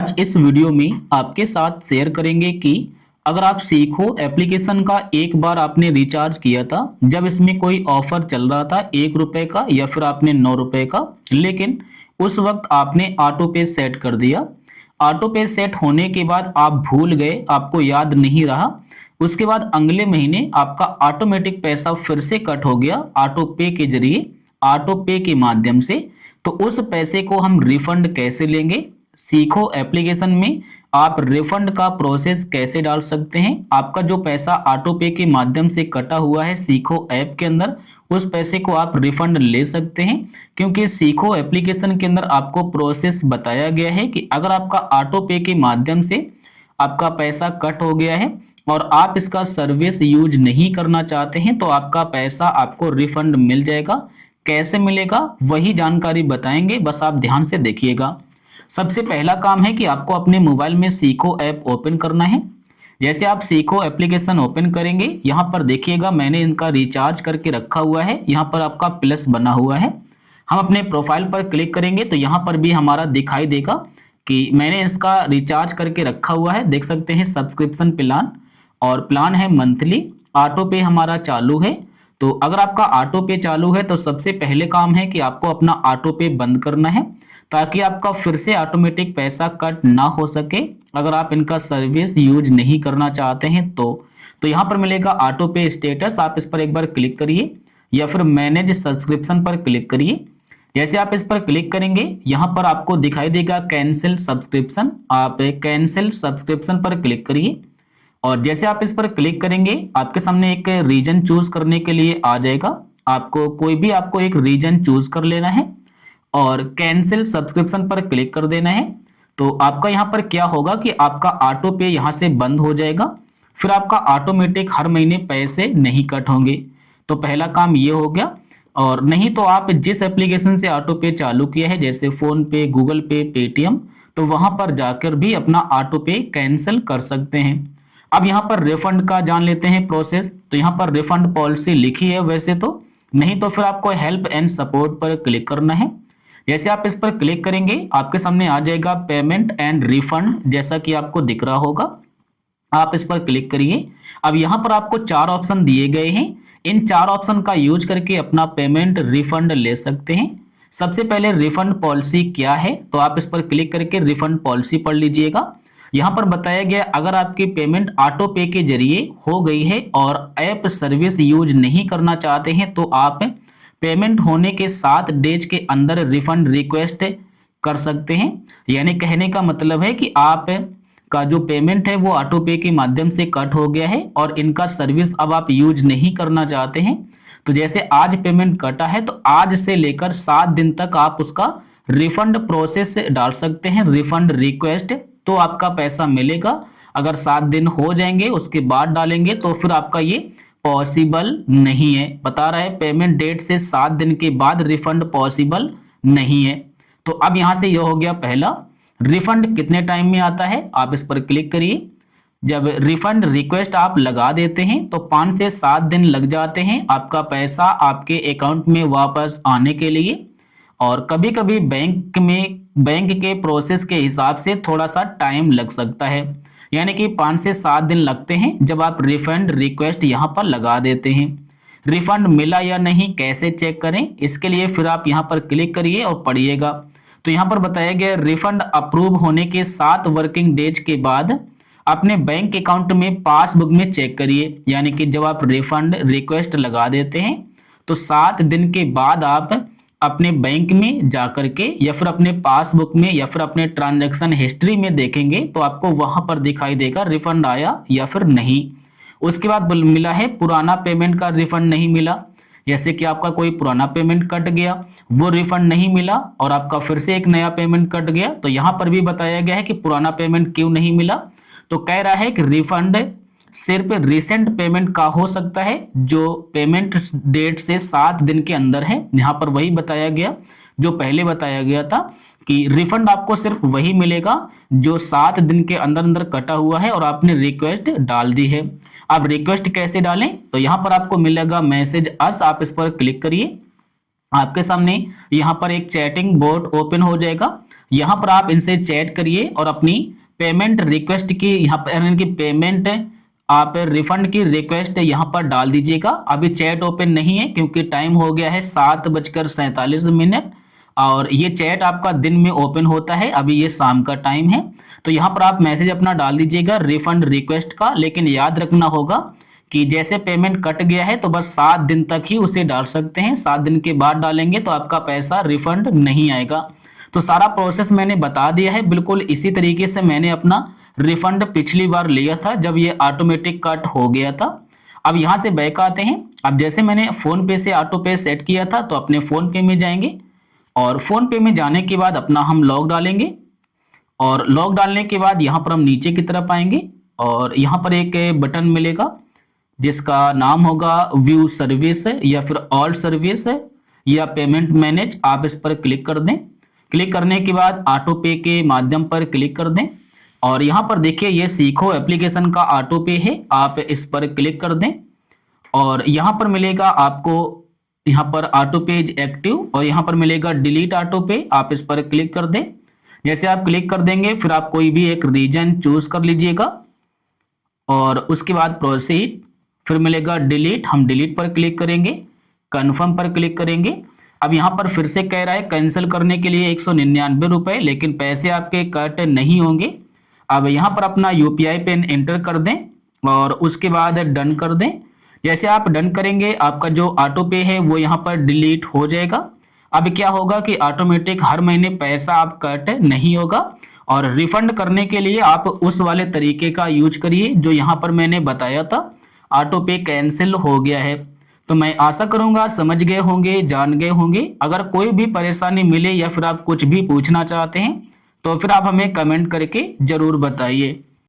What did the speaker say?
आज इस वीडियो में आपके साथ शेयर करेंगे कि अगर आप सीखो एप्लीकेशन का एक बार आपने रिचार्ज किया था, जब इसमें कोई ऑफर चल रहा था 1 रुपए का या फिर आपने 9 रुपए का, लेकिन उस वक्त आपने ऑटो पे सेट कर दिया। ऑटो पे सेट होने के बाद आप भूल गए, आपको याद नहीं रहा। उसके बाद अगले महीने आपका ऑटोमेटिक पैसा फिर से कट हो गया ऑटो पे के जरिए, ऑटो पे के माध्यम से। तो उस पैसे को हम रिफंड कैसे लेंगे, सीखो एप्लीकेशन में आप रिफंड का प्रोसेस कैसे डाल सकते हैं, आपका जो पैसा ऑटो पे के माध्यम से कटा हुआ है सीखो ऐप के अंदर, उस पैसे को आप रिफंड ले सकते हैं। क्योंकि सीखो एप्लीकेशन के अंदर आपको प्रोसेस बताया गया है कि अगर आपका ऑटो पे के माध्यम से आपका पैसा कट हो गया है और आप इसका सर्विस यूज नहीं करना चाहते हैं तो आपका पैसा आपको रिफंड मिल जाएगा। कैसे मिलेगा वही जानकारी बताएंगे, बस आप ध्यान से देखिएगा। सबसे पहला काम है कि आपको अपने मोबाइल में सीखो ऐप ओपन करना है। जैसे आप सीखो एप्लीकेशन ओपन करेंगे, यहाँ पर देखिएगा मैंने इनका रिचार्ज करके रखा हुआ है, यहाँ पर आपका प्लस बना हुआ है। हम अपने प्रोफाइल पर क्लिक करेंगे तो यहाँ पर भी हमारा दिखाई देगा कि मैंने इसका रिचार्ज करके रखा हुआ है। देख सकते हैं सब्सक्रिप्शन प्लान, और प्लान है मंथली। ऑटो पे हमारा चालू है। तो अगर आपका ऑटो पे चालू है तो सबसे पहले काम है कि आपको अपना ऑटो पे बंद करना है, ताकि आपका फिर से ऑटोमेटिक पैसा कट ना हो सके अगर आप इनका सर्विस यूज नहीं करना चाहते हैं तो यहाँ पर मिलेगा ऑटो पे स्टेटस, आप इस पर एक बार क्लिक करिए या फिर मैनेज सब्सक्रिप्शन पर क्लिक करिए। जैसे आप इस पर क्लिक करेंगे यहाँ पर आपको दिखाई देगा कैंसिल सब्सक्रिप्शन, आप कैंसिल सब्सक्रिप्शन पर क्लिक करिए। और जैसे आप इस पर क्लिक करेंगे आपके सामने एक रीजन चूज करने के लिए आ जाएगा। आपको कोई भी एक रीजन चूज कर लेना है और कैंसिल सब्सक्रिप्शन पर क्लिक कर देना है। तो आपका यहाँ पर क्या होगा कि आपका ऑटो पे यहाँ से बंद हो जाएगा, फिर आपका ऑटोमेटिक हर महीने पैसे नहीं कट होंगे। तो पहला काम ये हो गया। और नहीं तो आप जिस एप्लीकेशन से ऑटो पे चालू किया है, जैसे फोन पे, गूगल पे, पेटीएम, तो वहां पर जाकर भी अपना ऑटो पे कैंसिल कर सकते हैं। अब यहाँ पर रिफंड का जान लेते हैं प्रोसेस। तो यहाँ पर रिफंड पॉलिसी लिखी है वैसे तो, नहीं तो फिर आपको हेल्प एंड सपोर्ट पर क्लिक करना है। जैसे आप इस पर क्लिक करेंगे आपके सामने आ जाएगा पेमेंट एंड रिफंड, जैसा कि आपको दिख रहा होगा। आप इस पर क्लिक करिए। अब यहाँ पर आपको 4 ऑप्शन दिए गए हैं, इन 4 ऑप्शन का यूज करके अपना पेमेंट रिफंड ले सकते हैं। सबसे पहले रिफंड पॉलिसी क्या है, तो आप इस पर क्लिक करके रिफंड पॉलिसी पढ़ लीजिएगा। यहाँ पर बताया गया अगर आपकी पेमेंट ऑटो पे के जरिए हो गई है और ऐप सर्विस यूज नहीं करना चाहते हैं तो आप पेमेंट होने के 7 डेज के अंदर रिफंड रिक्वेस्ट कर सकते हैं। यानी कहने का मतलब है कि आप का जो पेमेंट है वो ऑटो पे के माध्यम से कट हो गया है और इनका सर्विस अब आप यूज नहीं करना चाहते हैं। तो जैसे आज पेमेंट कटा है तो आज से लेकर 7 दिन तक आप उसका रिफंड प्रोसेस डाल सकते हैं, रिफंड रिक्वेस्ट, तो आपका पैसा मिलेगा। अगर 7 दिन हो जाएंगे उसके बाद डालेंगे तो फिर आपका ये पॉसिबल नहीं है। बता रहा है पेमेंट डेट से 7 दिन के बाद रिफंड पॉसिबल नहीं है। तो अब यहां से यह हो गया पहला। रिफंड कितने टाइम में आता है, आप इस पर क्लिक करिए। जब रिफंड रिक्वेस्ट आप लगा देते हैं तो 5 से 7 दिन लग जाते हैं आपका पैसा आपके अकाउंट में वापस आने के लिए। और कभी कभी बैंक के प्रोसेस के हिसाब से थोड़ा सा टाइम लग सकता है, यानी कि 5 से 7 दिन लगते हैं जब आप रिफंड रिक्वेस्ट यहाँ पर लगा देते हैं। रिफंड मिला या नहीं कैसे चेक करें, इसके लिए फिर आप यहाँ पर क्लिक करिए और पढ़िएगा। तो यहाँ पर बताया गया रिफंड अप्रूव होने के 7 वर्किंग डेज के बाद अपने बैंक अकाउंट में पासबुक में चेक करिए। यानी कि जब आप रिफंड रिक्वेस्ट लगा देते हैं तो 7 दिन के बाद आप अपने बैंक में जाकर के या फिर अपने पासबुक में या फिर अपने ट्रांजैक्शन हिस्ट्री में देखेंगे तो आपको वहां पर दिखाई देगा रिफंड आया या फिर नहीं। उसके बाद मिला है पुराना पेमेंट का रिफंड नहीं मिला, जैसे कि आपका कोई पुराना पेमेंट कट गया वो रिफंड नहीं मिला और आपका फिर से एक नया पेमेंट कट गया। तो यहाँ पर भी बताया गया है कि पुराना पेमेंट क्यों नहीं मिला। तो कह रहा है कि रिफंड सिर्फ रिसेंट पेमेंट का हो सकता है जो पेमेंट डेट से 7 दिन के अंदर है। यहाँ पर वही बताया गया जो पहले बताया गया था कि रिफंड आपको सिर्फ वही मिलेगा जो 7 दिन के अंदर अंदर कटा हुआ है और आपने रिक्वेस्ट डाल दी है। अब रिक्वेस्ट कैसे डालें, तो यहाँ पर आपको मिलेगा मैसेज अस, आप इस पर क्लिक करिए। आपके सामने यहाँ पर एक चैटिंग बोट ओपन हो जाएगा। यहाँ पर आप इनसे चैट करिए और अपनी पेमेंट रिक्वेस्ट की यहाँ पर इनकी पेमेंट आप रिफंड की रिक्वेस्ट यहाँ पर डाल दीजिएगा। अभी चैट ओपन नहीं है क्योंकि टाइम हो गया है 7:47 और ये चैट आपका दिन में ओपन होता है, अभी ये शाम का टाइम है। तो यहाँ पर आप मैसेज अपना डाल दीजिएगा रिफंड रिक्वेस्ट का, लेकिन याद रखना होगा कि जैसे पेमेंट कट गया है तो बस 7 दिन तक ही उसे डाल सकते हैं, 7 दिन के बाद डालेंगे तो आपका पैसा रिफंड नहीं आएगा। तो सारा प्रोसेस मैंने बता दिया है, बिल्कुल इसी तरीके से मैंने अपना रिफंड पिछली बार लिया था जब ये ऑटोमेटिक कट हो गया था। अब यहाँ से बैक आते हैं। अब जैसे मैंने फोन पे से ऑटो पे सेट किया था तो अपने फोन पे में जाएंगे और फोन पे में जाने के बाद अपना हम लॉग डालेंगे और लॉग डालने के बाद यहाँ पर हम नीचे की तरफ आएंगे और यहाँ पर एक बटन मिलेगा जिसका नाम होगा व्यू सर्विस या फिर ऑल सर्विस या पेमेंट मैनेज। आप इस पर क्लिक कर दें। क्लिक करने के बाद ऑटो पे के माध्यम पर क्लिक कर दें और यहाँ पर देखिए ये सीखो एप्लीकेशन का ऑटो पे है, आप इस पर क्लिक कर दें और यहाँ पर मिलेगा आपको यहाँ पर ऑटो पेज एक्टिव और यहाँ पर मिलेगा डिलीट ऑटो पे, आप इस पर क्लिक कर दें। जैसे आप क्लिक कर देंगे फिर आप कोई भी एक रीजन चूज कर लीजिएगा और उसके बाद प्रोसीड, फिर मिलेगा डिलीट, हम डिलीट पर क्लिक करेंगे, कन्फर्म पर क्लिक करेंगे। अब यहाँ पर फिर से कह रहा है कैंसिल करने के लिए 199 रुपए, लेकिन पैसे आपके कट नहीं होंगे। अब यहाँ पर अपना यूपीआई पिन एंटर कर दें और उसके बाद डन कर दें। जैसे आप डन करेंगे आपका जो ऑटो पे है वो यहाँ पर डिलीट हो जाएगा। अब क्या होगा कि ऑटोमेटिक हर महीने पैसा आप कट नहीं होगा और रिफंड करने के लिए आप उस वाले तरीके का यूज करिए जो यहाँ पर मैंने बताया था, ऑटो पे कैंसिल हो गया है। तो मैं आशा करूंगा समझ गए होंगे, जान गए होंगे। अगर कोई भी परेशानी मिले या फिर आप कुछ भी पूछना चाहते हैं तो फिर आप हमें कमेंट करके जरूर बताइए।